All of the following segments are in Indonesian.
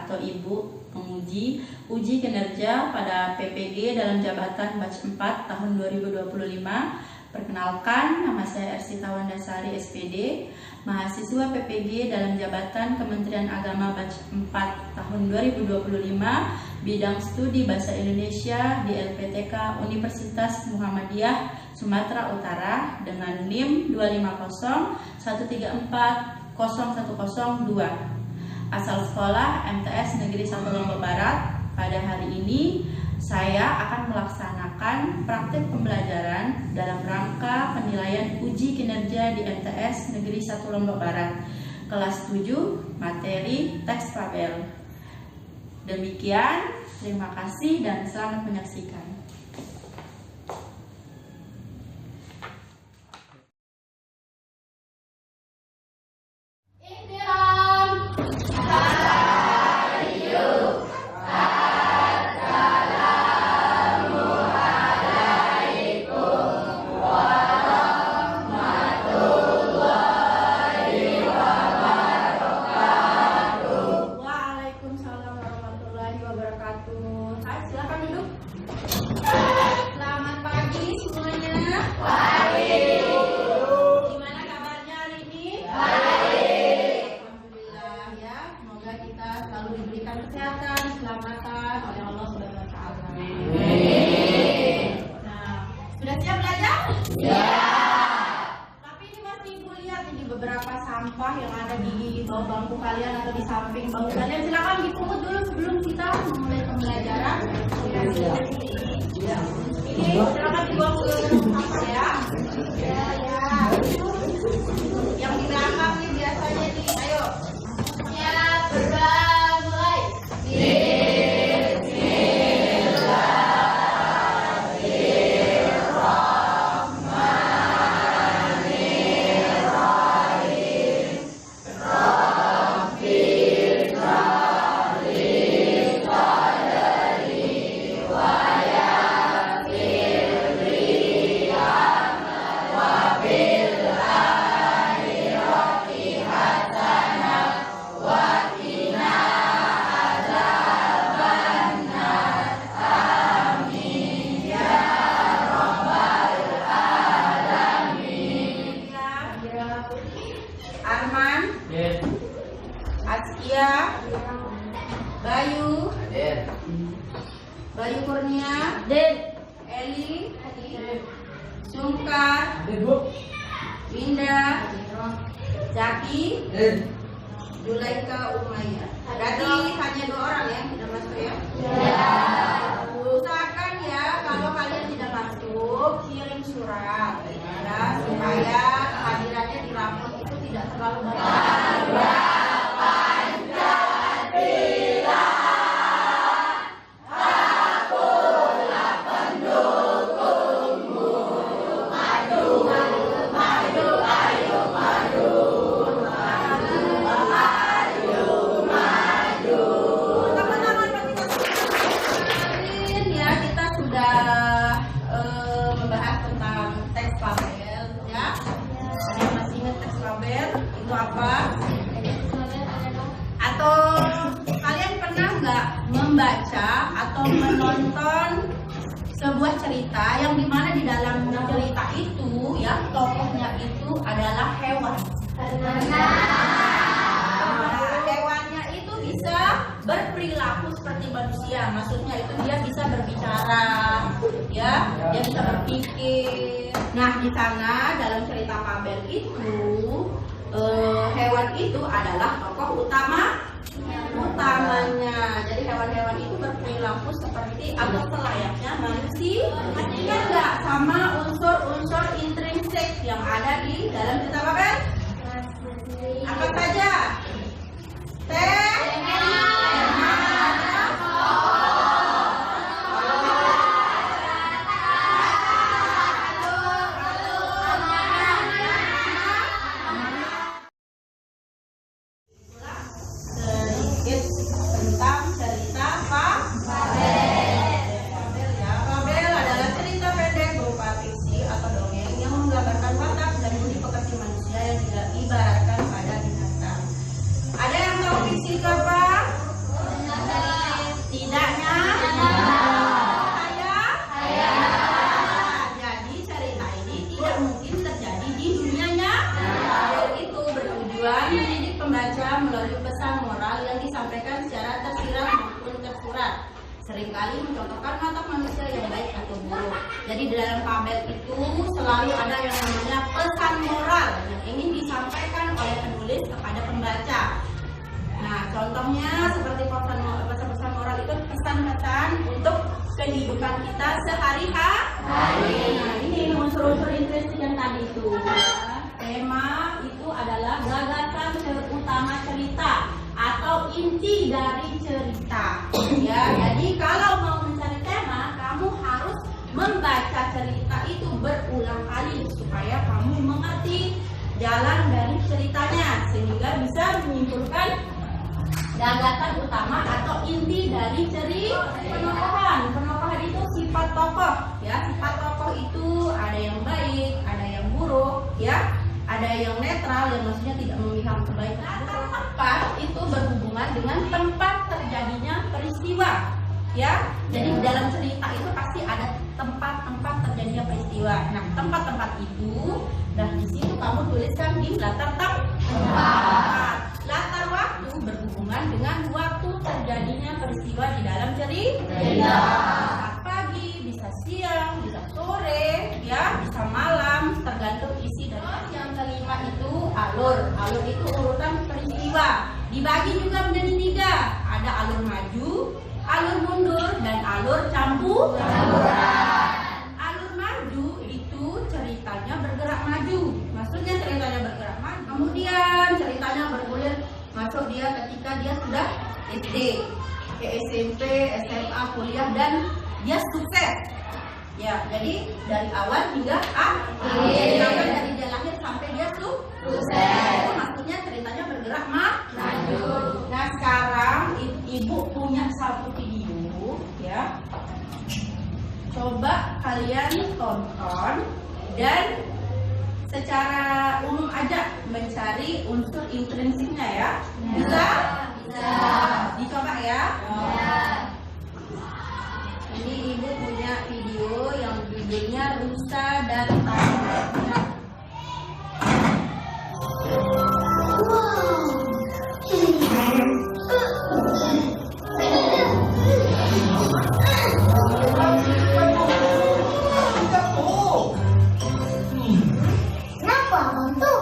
atau Ibu penguji uji kinerja pada PPG dalam jabatan batch 4 tahun 2025. Perkenalkan, nama saya Ersita Wandasari SPD, mahasiswa PPG dalam jabatan Kementerian Agama batch 4 tahun 2025, bidang studi Bahasa Indonesia di LPTK Universitas Muhammadiyah Sumatera Utara dengan NIM 25013401002. Asal sekolah MTS Negeri 1 Lombok Barat. Pada hari ini saya akan melaksanakan praktik pembelajaran dalam rangka penilaian uji kinerja di MTS Negeri 1 Lombok Barat, kelas 7, materi teks fabel. Demikian, terima kasih dan selamat menyaksikan. Beberapa sampah yang ada di bawah bangku kalian atau di samping bangku kalian, silakan dipungut dulu sebelum kita memulai pembelajaran. Ini silakan dibuang ke sampah ya. Yang di belakang nih biasanya nih, ayo. Ya, mulai. Arman, Askia, Bayu, Bayu Kurnia, Eli, Sungkar, Winda, Zaki, Zulaika, Umayyah. Berarti hanya 2 orang ya tidak masuk ya? Usahakan ya kalau kalian tidak masuk kirim surat ya, supaya kehadirannya di rapor itu tidak terlalu banyak. Itu apa? Atau kalian pernah nggak membaca atau menonton sebuah cerita yang dimana di dalam cerita itu ya tokohnya itu adalah hewan. Hewannya itu bisa berperilaku seperti manusia, maksudnya itu dia bisa berbicara, ya, dia bisa berpikir. Nah, di sana dalam cerita fabel itu hewan itu adalah tokoh utamanya. Jadi hewan-hewan itu berperilaku seperti atau selayaknya manusia. Enggak sama unsur-unsur intrinsik yang ada di dalam cerita fabel. Apa saja? Tentang cerita fabel ya. Fabel adalah cerita pendek berupa fiksi atau dongeng yang menggambarkan watak dan budi pekerti manusia yang tidak ibaratkan pada binatang. Ada yang tahu fiksi surat. Seringkali mencontohkan watak manusia yang baik atau buruk. Jadi di dalam fabel itu selalu ada yang namanya pesan moral yang ingin disampaikan oleh penulis kepada pembaca. Nah, contohnya seperti pesan moral itu pesan-pesan untuk kehidupan kita sehari-hari. Nah, ini unsur-unsur intrinsik yang tadi itu. Tema itu adalah gagasan utama cerita atau inti dari cerita. Ya, jadi kalau mau mencari tema, kamu harus membaca cerita itu berulang kali supaya kamu mengerti jalan dari ceritanya sehingga bisa menyimpulkan gagasan utama atau inti dari cerita. Penokohan itu sifat tokoh, ya. Sifat tokoh itu ada yang baik, ada yang buruk, ya. Ada yang netral, yang maksudnya tidak memihak kebaikan. Tempat itu berhubungan dengan tempat terjadinya peristiwa, ya. Jadi dalam cerita itu pasti ada tempat-tempat terjadinya peristiwa. Nah, tempat-tempat itu, dan di situ kamu tuliskan di latar tempat. Latar waktu berhubungan dengan waktu terjadinya peristiwa di dalam cerita. Bisa pagi, bisa siang, bisa sore, ya, bisa malam, tergantung isi dari. Yang kelima itu alur. Alur itu urutan peristiwa. Dibagi juga menjadi 3. Ada alur maju, alur mundur, dan alur campuran. Alur maju itu ceritanya bergerak maju. Maksudnya ceritanya bergerak maju. Kemudian ceritanya bergulir masuk dia ketika dia sudah SD, ke SMP, SMA, kuliah, dan dia sukses. Ya, jadi dari awal hingga akhir, dari dia lahir sampai dia sukses. Itu maksudnya ceritanya bergerak maju. Nah, sekarang ibu punya satu video, ya. Coba kalian tonton dan secara umum aja mencari unsur intrinsiknya, ya. Bisa? Dicoba, ya. Ini ibu punya video yang judulnya Rusa dan Tandanya. Kenapa untuk?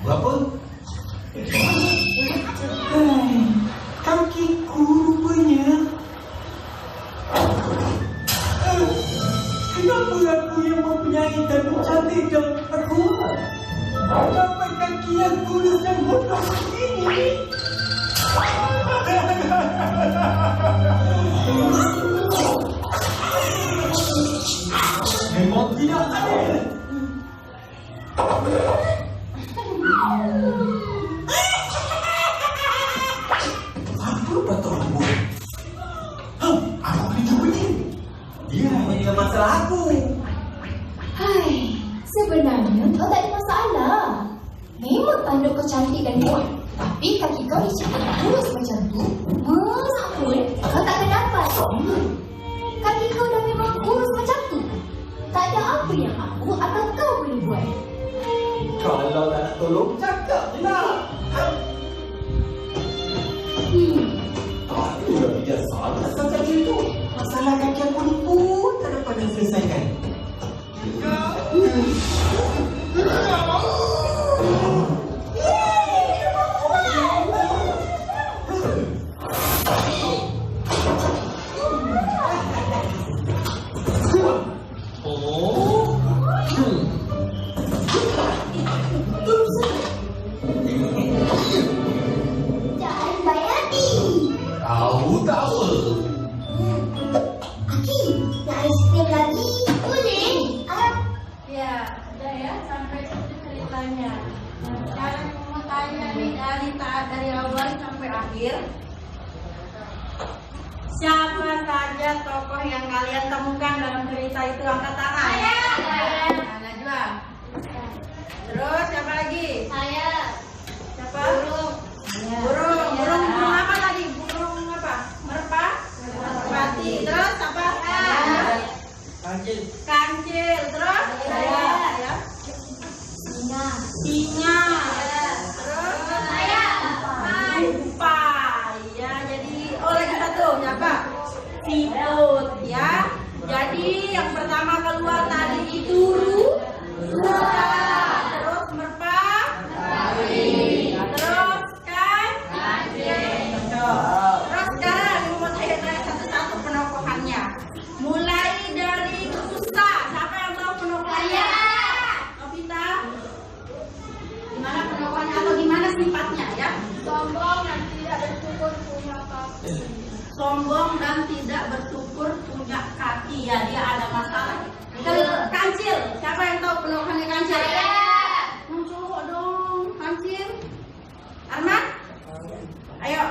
Berapa? Kakiku rupanya. Kenapa aku yang mempunyai dan cantik dan aku? Kenapa kaki yang kurus dan bodoh ini? Memang tidak adil. Apa betul kamu? Aku boleh cuba ni. Dia hanya masalah aku. Hai, sebenarnya kau tak ada masalah. Memang tanduk kau cantik dan kuat. Tapi kaki kau isi kurus macam tu. Masa pun kau tak akan dapat. Kaki kau dah memang kurus macam tu. Tak ada apa yang aku atau kau boleh buat. Kalau tak nak tolong, cakap je lah. Aku dah biasa asal kaki tu. Masalah kaki aku ni pun tak dapat diselesaikan. Jangan bayati. Tahu tak apa. Aki, nak ais krim lagi? Boleh. Ya, sudah ya, sampai situ ceritanya. Nah, sekarang mau tanya nih dari awal sampai akhir. Siapa saja tokoh yang kalian temukan dalam cerita itu? Angkat tangan. Saya. Nah, Najwa. Terus siapa lagi? Saya. Siapa? Burung apa tadi? Burung apa? Merpati. Terus apa? Kancil. Terus? Saya. Singa. Terus? Saya. sifatnya ya. Sombong dan tidak bersyukur punya kaki. Sombong dan tidak bersyukur punya kaki ya, dia ada masalah. Kancil, siapa yang tahu penuhannya kancil? Saya. Cowok dong, kancil. Arman? Ayo.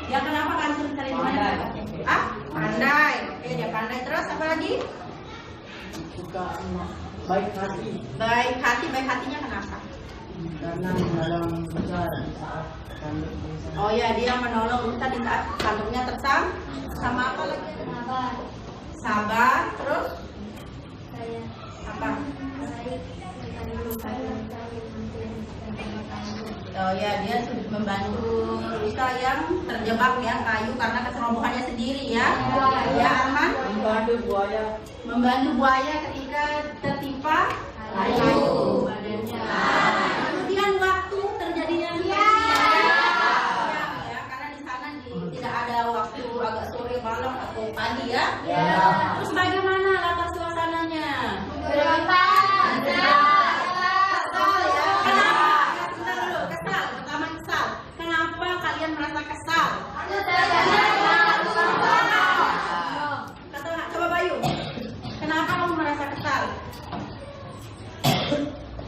Dia kenapa kancil cari di mana? Ah, pandai. Oke, dia pandai. Terus apa lagi? Suka baik hati. Baik hati, baik hatinya kenapa? Karena dalam besar saat tanduk besar. Oh ya, dia menolong Ustaz di saat tanduknya tersam. Sama apa lagi? Sabar. Sabar. Terus Saya. apa? Baik. Oh ya, dia sudah membantu Risa yang terjebak ya kayu karena keserobohannya sendiri ya. Ya, Arman? Membantu buaya. Membantu buaya ketika tertimpa kayu. Kemudian waktu terjadinya ya, karena di sana tidak ada waktu agak sore malam atau pagi ya. Terus bagaimana latar suasananya? Kesal ya. Kenapa? Ya, sebentar dulu. Kesal. Pertama kesal. Kenapa kalian merasa kesal? Coba Bayu. Kenapa kamu merasa kesal?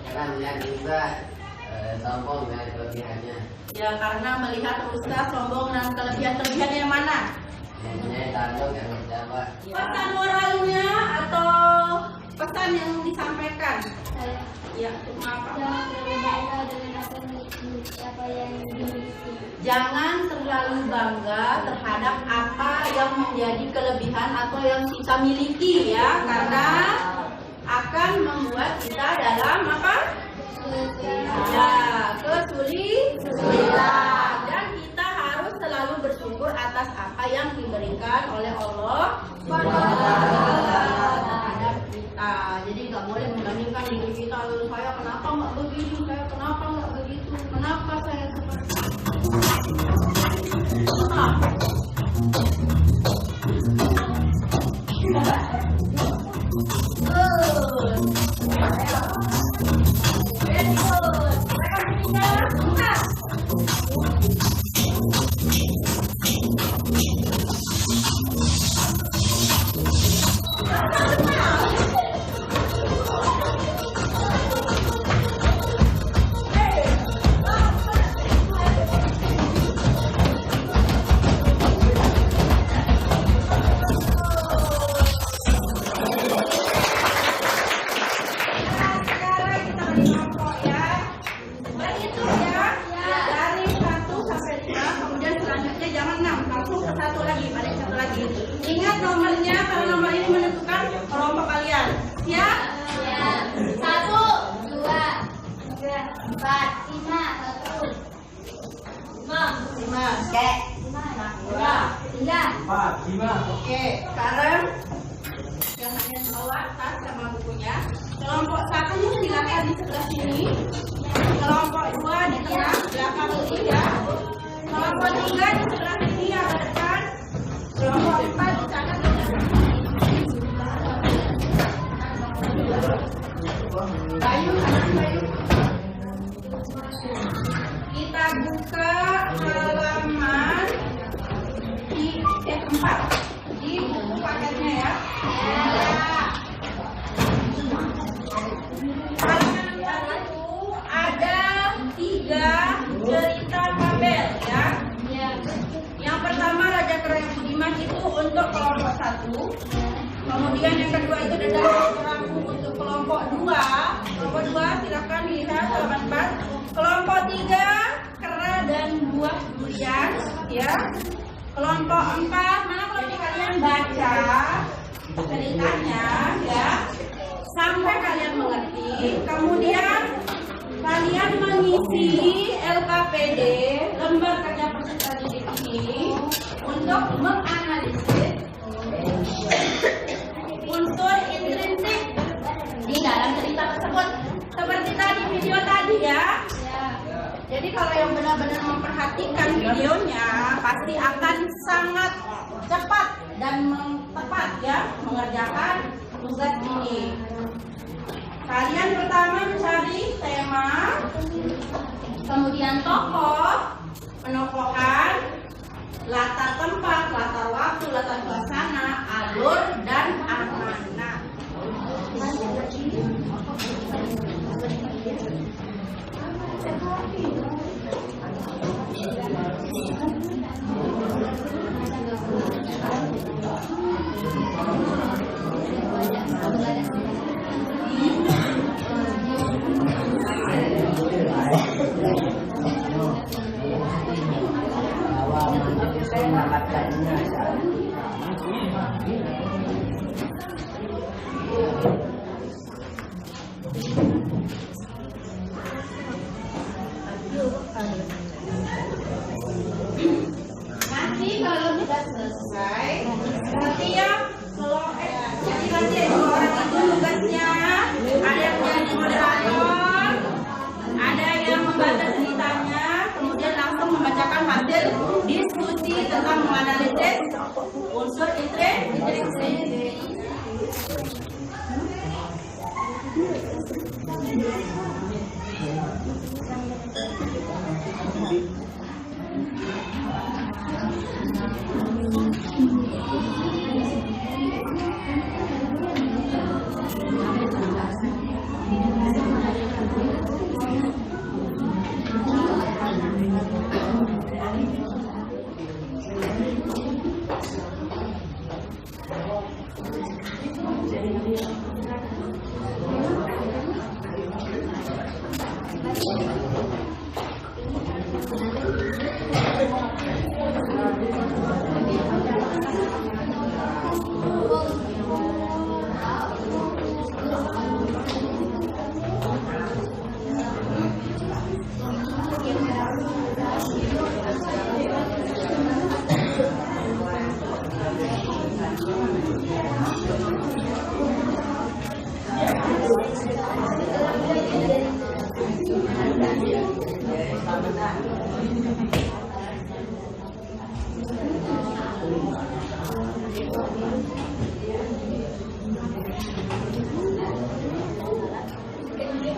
Karena melihat juga sombong dan kelebihannya. Ya, karena melihat Ustaz sombong dan kelebihan-kelebihannya yang mana? Mempunyai tanduk yang berjabat. Pesan moralnya atau pesan yang disampaikan? Saya. Ya, apa? Jangan terlalu bangga dengan apa yang dimiliki. Jangan terlalu bangga terhadap apa yang menjadi kelebihan atau yang kita miliki ya, karena akan membuat kita dalam apa? Ya, kesulitan. Dan kita harus selalu bersyukur atas apa yang diberikan oleh Allah terhadap kita. Jadi nggak boleh membandingkan diri kita, lalu saya kenapa nggak begini, saya kenapa nggak begitu, kenapa saya seperti itu. Ingat nomornya, karena nomor ini menentukan kelompok kalian. Siap? 1, 2, 3, 4, 5, 5. Oke. 4, 5. Oke, sekarang yang hanya bawa tas sama bukunya. Kelompok 1 silakan di sebelah sini. Kelompok 2 di tengah belakang ini ya. Kelompok 3 di sebelah sini yang ada depan. Kelompok 4 di sana. Bayu, kita buka halaman di 4 di buku paketnya ya. Halaman 4 itu ada 3 cerita fabel ya. Yang pertama Raja Kera yang Budiman itu untuk kelompok 1. Kemudian yang kedua itu Dedaunan Perahu untuk kelompok 2. Kelompok 2 silakan dilihat halaman 4. Kelompok 3 Kera dan Buah Durian ya. Kelompok 4 mana kelompok kalian baca ceritanya ya sampai kalian mengerti. Kemudian kalian mengisi LKPD lembar kerja peserta didik ini untuk menganalisis unsur intrinsik di dalam cerita tersebut seperti tadi video tadi ya. Jadi kalau yang benar-benar memperhatikan videonya pasti akan sangat cepat dan tepat ya mengerjakan tugas ini. Kalian pertama mencari tema, kemudian tokoh, penokohan, latar tempat, latar waktu, latar suasana, alur, dan amanah. Nanti kalau sudah selesai, setiap jadi nanti dua orang itu tugasnya ada yang menjadi moderator, ada yang membaca ceritanya, kemudian langsung membacakan hasil diskusi tentang menganalisis unsur intriksi.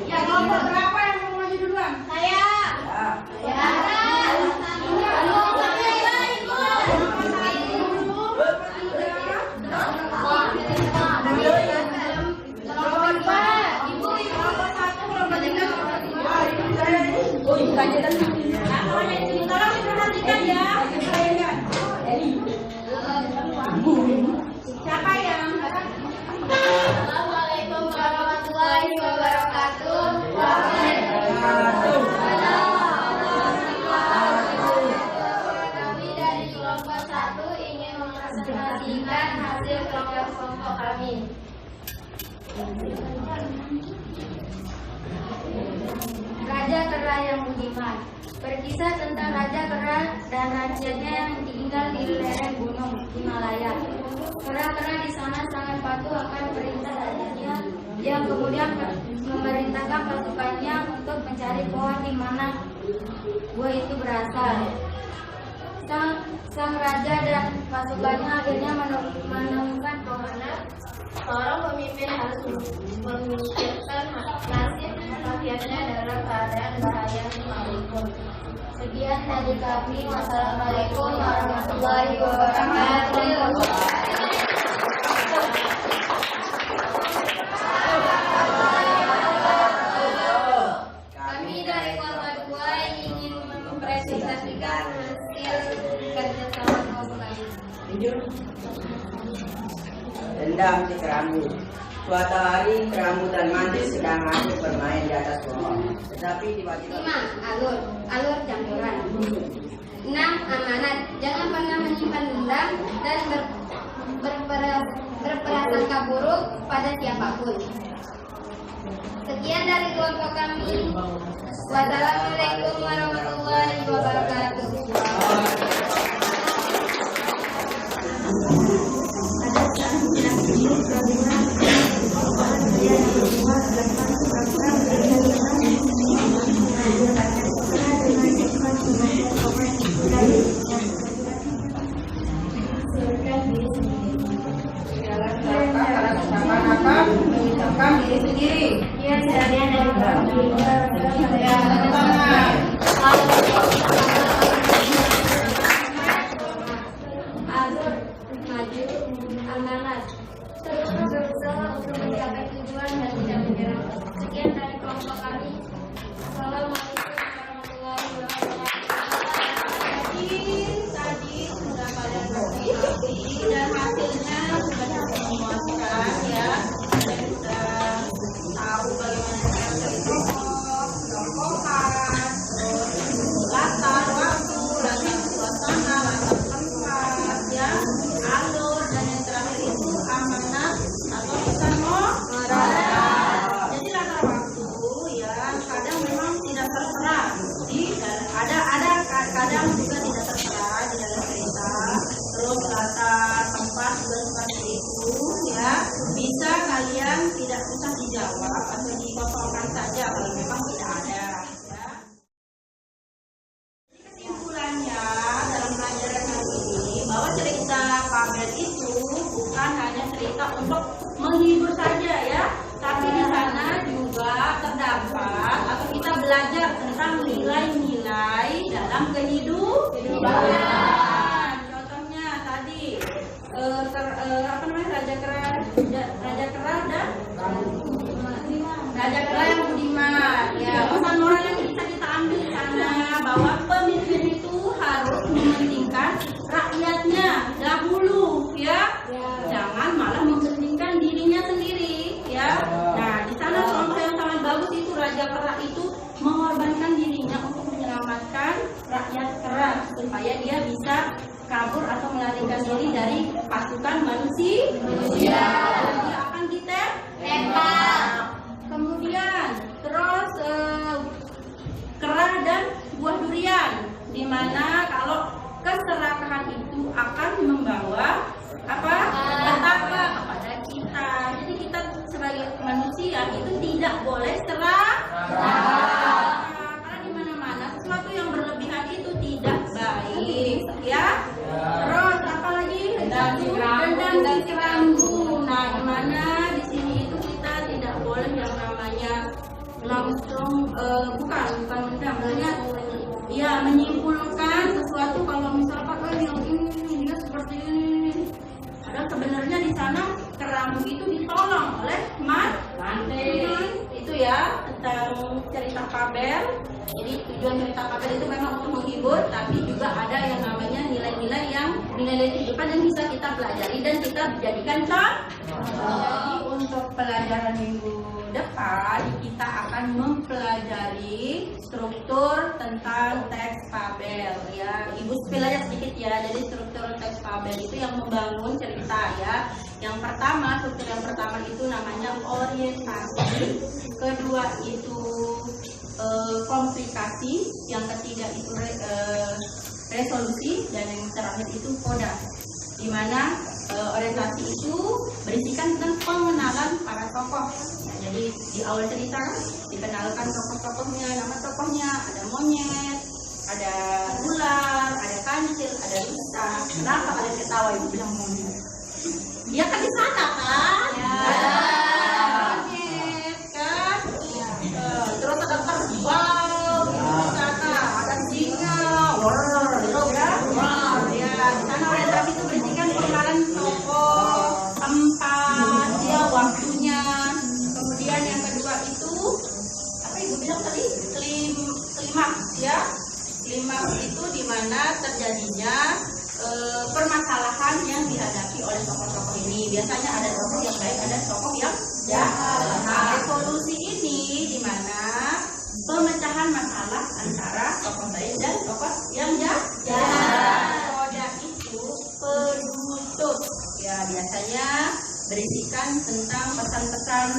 Ya, kelompok berapa yang mau maju duluan? Saya. Siapa yang? Assalamualaikum warahmatullahi wabarakatuh. Kami dari kelompok 1 ingin mempresentasikan hasil kelompok kami. Raja Kera yang budiman. Berkisah tentang Raja Kera dan rajanya yang tinggal di lereng gunung Himalaya. Kera-kera di sana sangat patuh akan perintah rajanya, yang kemudian memerintahkan pasukannya untuk mencari pohon di mana buah itu berasal. Sang raja dan pasukannya akhirnya menemukan pohon. Seorang pemimpin harus memikirkan nasib rakyatnya dalam keadaan bahaya sekalipun. Sekian dari kami. Wassalamualaikum warahmatullahi wabarakatuh. Kami dari kelompok 2 ingin mempresentasikan hasil kerjasama kelompok kami. Rendam di kerambu. Suatu hari kerambu dan mantis sedang asik bermain di atas pohon. Tetapi tiba-tiba 5. Alur campuran. 6. Amanat. Jangan pernah menyimpan dendam dan berprasangka buruk pada siapapun. Sekian dari kelompok kami. Wassalamualaikum warahmatullahi wabarakatuh. Seakan-akan mengucapkan diri sendiri. Ya, kadang juga tidak tertera di dalam cerita. Terus latar tempat juga seperti itu ya. Bisa kalian tidak usah dijawab atau dikosongkan saja kalau memang tidak ada ya. Kesimpulannya dalam pelajaran kali ini bahwa cerita Fabel itu bukan hanya cerita untuk menghibur saja ya, tapi di sana juga terdapat atau kita belajar tentang nilai-nilai dalam kehidupan. Contohnya tadi Raja Kera yang budiman. Ya, pesan moral yang bisa kita ambil di sana bahwa pemimpin itu harus mementingkan rakyatnya dahulu ya. Jangan malah mementingkan dirinya sendiri ya. Nah, di sana contoh yang sangat bagus itu Raja Kera itu mengorbankan dirinya untuk menyelamatkan rakyat Kera supaya dia bisa kabur atau melarikan diri dari pasukan manusia. Dia akan ditembak. Kemudian terus Kera dan buah durian, di mana kalau keserakahan itu akan membawa petaka kepada kita. Jadi kita sebagai manusia itu tidak boleh serakah. Karena di mana-mana sesuatu yang berlebihan itu tidak baik, ya. Terus apalagi dendam di kerambu. Nah, di mana di sini itu kita tidak boleh yang namanya langsung bukan dendam, ya menyimpulkan sesuatu kalau misalkan yang ini dia seperti ini. Padahal sebenarnya di sana kerambu itu ditolong oleh mantin. Itu ya tentang cerita Fabel. Jadi tujuan cerita Fabel itu memang untuk menghibur, tapi juga ada yang namanya nilai-nilai kehidupan yang bisa kita pelajari dan kita jadikan contoh. Jadi untuk pelajaran minggu depan kita akan mempelajari struktur tentang teks Fabel ya. Ibu spill aja sedikit ya. Jadi struktur teks Fabel itu yang membangun cerita ya. Yang pertama, struktur yang pertama itu namanya orientasi. Kedua itu komplikasi. Yang ketiga itu resolusi, dan yang terakhir itu koda. Di mana orientasi itu berisikan tentang pengenalan para tokoh. Nah, jadi di awal cerita dikenalkan tokoh-tokohnya, nama tokohnya, ada monyet, ada ular, ada kancil, ada rusa. Kenapa kalian ketawa ibu bilang monyet? Dia kan di sana kan? Ya. Monyet kan? Ya. Terus ada kerbau di sana, ada singa, ya. Di sana orientasi itu berisikan pengenalan tokoh, tempat, ya, waktunya. Kemudian yang kedua itu apa ibu bilang tadi? Klimaks ya. Klimaks itu di mana terjadinya permasalahan yang dihadapi oleh tokoh-tokoh ini. Biasanya ada tokoh yang baik, ada tokoh yang jahat. Nah, resolusi ini di mana pemecahan masalah antara tokoh baik dan tokoh yang jahat. Koda itu penutup. Ya, biasanya berisikan tentang pesan-pesan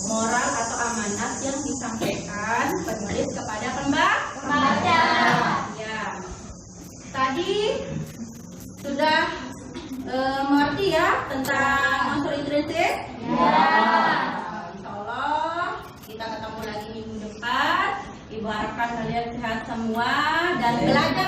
moral atau amanat yang disampaikan penulis kepada pembaca. Ya. Tadi sudah mengerti ya tentang unsur intrinsik? Ya. Insya Allah kita ketemu lagi minggu depan. Ibu harapkan kalian sehat semua dan belajar